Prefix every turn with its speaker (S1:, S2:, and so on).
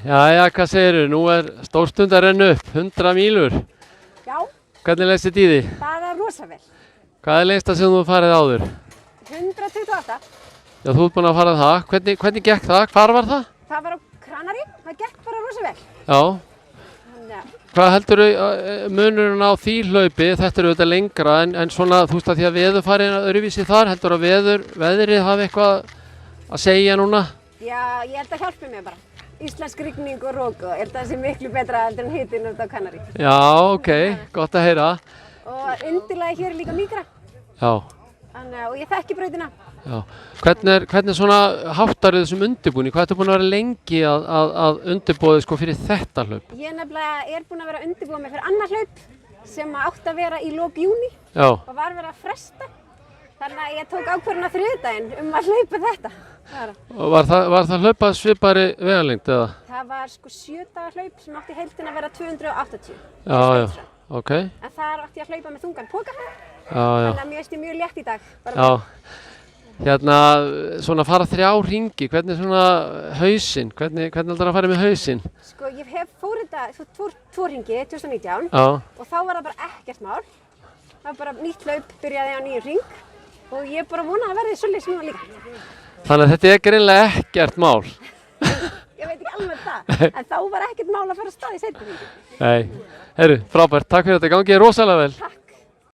S1: Jæja, hvað segirðu? Nú stórstund að renna upp, 100 mílur.
S2: Já,
S1: Hvernig leist þitt í því?
S2: bara rosa vel.
S1: Hvað lengsta sem þú farið áður?
S2: 128.
S1: Já, þú ert búinn að fara það. Hvernig gekk það? Hvar var það?
S2: Það var á Kranari, það gekk bara rosa vel.
S1: Já.
S2: Þannig að
S1: Hvað heldurðu munurinn á því hlaupi? Þetta auðvitað lengra en svona, þú veist að því að veðurfarið er öðruvísi þar. Heldurðu að veðrið hafi eitthvað að segja núna?
S2: já, ég held að hjálpi mér bara. Íslensk rigning og rók og ég held að það sé miklu betra heldur en hitinn út á Kanari.
S1: Já, ok, gott að heyra.
S2: Og undirlagi hér er líka mýkra.
S1: Já,
S2: Og ég þekki brautina.
S1: já. Hvernig svona háttarðu þessum undirbúning? Hvað ertu búin að vera lengi að undirbúið sko fyrir þetta hlaup?
S2: Ég nefnilega búin að vera að undirbúa mig fyrir annað hlaup sem átti að vera í lok júní
S1: Já,
S2: og var verið að fresta. Þannig að ég tók ákvörðun á þriðjudaginn að hlaupa þetta.
S1: og var það hlaupað svipari vegalengd eða?
S2: Það var sko 7 daga hlaup sem átti í heildina að vera 280.
S1: Já, ok.
S2: En þar átti ég að hlaupa með þungan poka.
S1: Já, já.
S2: Þannig að mér finnst ég mjög létt í dag.
S1: Já, hérna svona fara 3 hringi, hvernig svona hausinn, hvernig ætlar að fara með hausinn?
S2: Sko ég fór þetta 2 hringi 2019
S1: Já,
S2: og þá var það bara ekkert mál. Það var bara nýtt hlaup, byrjaði á nýjum hring og ég bara vona að verði svoleiðis núna líka.
S1: þannig að þetta er greinilega ekkert mál.
S2: Ég veit ekki alveg það, en þá var ekkert mál að fara af stað í seinni hringi.
S1: Nei, heyrðu, frábært, takk fyrir þetta, gangið rosalega vel.
S2: Takk.